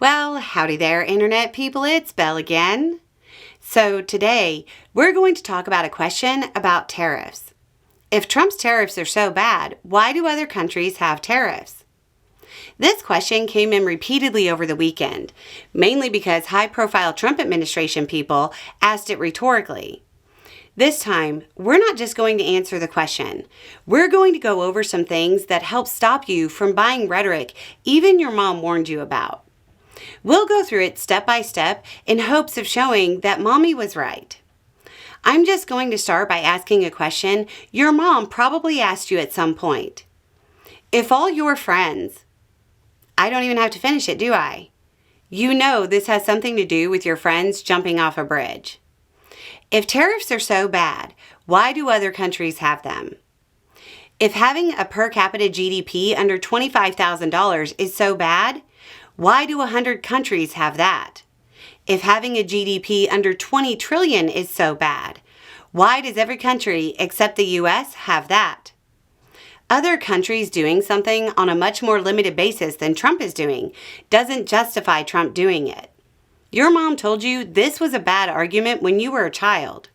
Well, howdy there, Internet people. It's Belle again. So today, we're going to talk about a question about tariffs. If Trump's tariffs are so bad, why do other countries have tariffs? This question came in repeatedly over the weekend, mainly because high-profile Trump administration people asked it rhetorically. This time, we're not just going to answer the question. We're going to go over some things that help stop you from buying rhetoric even your mom warned you about. We'll go through it step by step in hopes of showing that mommy was right. I'm just going to start by asking a question your mom probably asked you at some point. If all your friends, I don't even have to finish it, do I? You know this has something to do with your friends jumping off a bridge. If tariffs are so bad, why do other countries have them? If having a per capita GDP under $25,000 is so bad, why do 100 countries have that? If having a GDP under 20 trillion is so bad, why does every country except the US have that? Other countries doing something on a much more limited basis than Trump is doing doesn't justify Trump doing it. Your mom told you this was a bad argument when you were a child.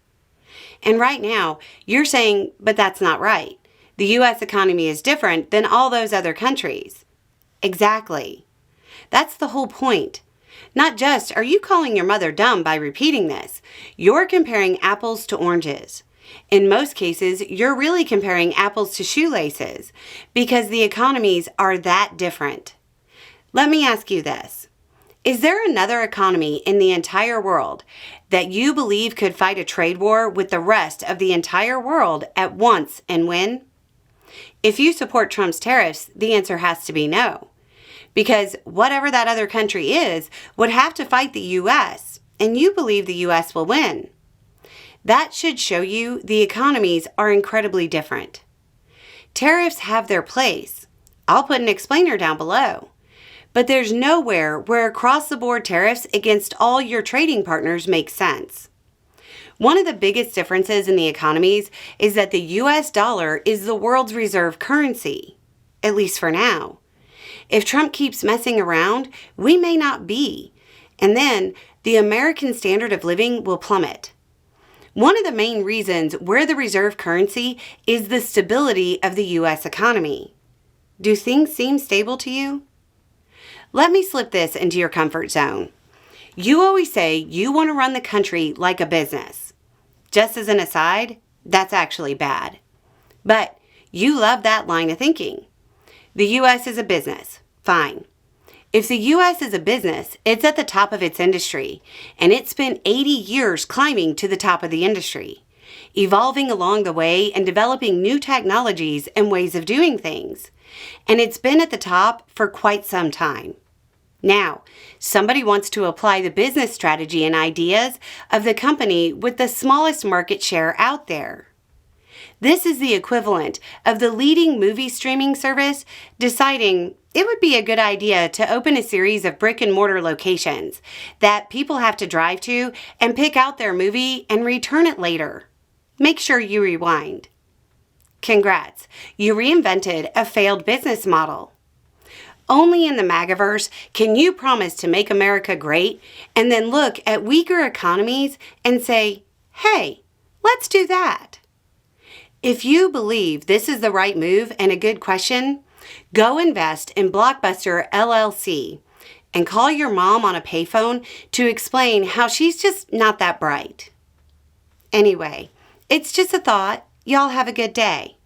And right now, you're saying, but that's not right. The U.S. economy is different than all those other countries. Exactly. That's the whole point. Not just are you calling your mother dumb by repeating this, you're comparing apples to oranges. In most cases, you're really comparing apples to shoelaces because the economies are that different. Let me ask you this. Is there another economy in the entire world that you believe could fight a trade war with the rest of the entire world at once and win? If you support Trump's tariffs, the answer has to be no. Because whatever that other country is would have to fight the U.S., and you believe the U.S. will win. That should show you the economies are incredibly different. Tariffs have their place. I'll put an explainer down below. But there's nowhere where across-the-board tariffs against all your trading partners make sense. One of the biggest differences in the economies is that the U.S. dollar is the world's reserve currency, at least for now. If Trump keeps messing around, we may not be, and then the American standard of living will plummet. One of the main reasons we're the reserve currency is the stability of the U.S. economy. Do things seem stable to you? Let me slip this into your comfort zone. You always say you want to run the country like a business. Just as an aside, that's actually bad. But you love that line of thinking. The U.S. is a business. Fine. If the U.S. is a business, it's at the top of its industry, and it's spent 80 years climbing to the top of the industry, evolving along the way and developing new technologies and ways of doing things. And it's been at the top for quite some time. Now, somebody wants to apply the business strategy and ideas of the company with the smallest market share out there. This is the equivalent of the leading movie streaming service deciding it would be a good idea to open a series of brick-and-mortar locations that people have to drive to and pick out their movie and return it later. Make sure you rewind. Congrats, you reinvented a failed business model. Only in the MAGAverse can you promise to make America great and then look at weaker economies and say, hey, let's do that. If you believe this is the right move and a good question, go invest in Blockbuster LLC and call your mom on a payphone to explain how she's just not that bright. Anyway, it's just a thought. Y'all have a good day.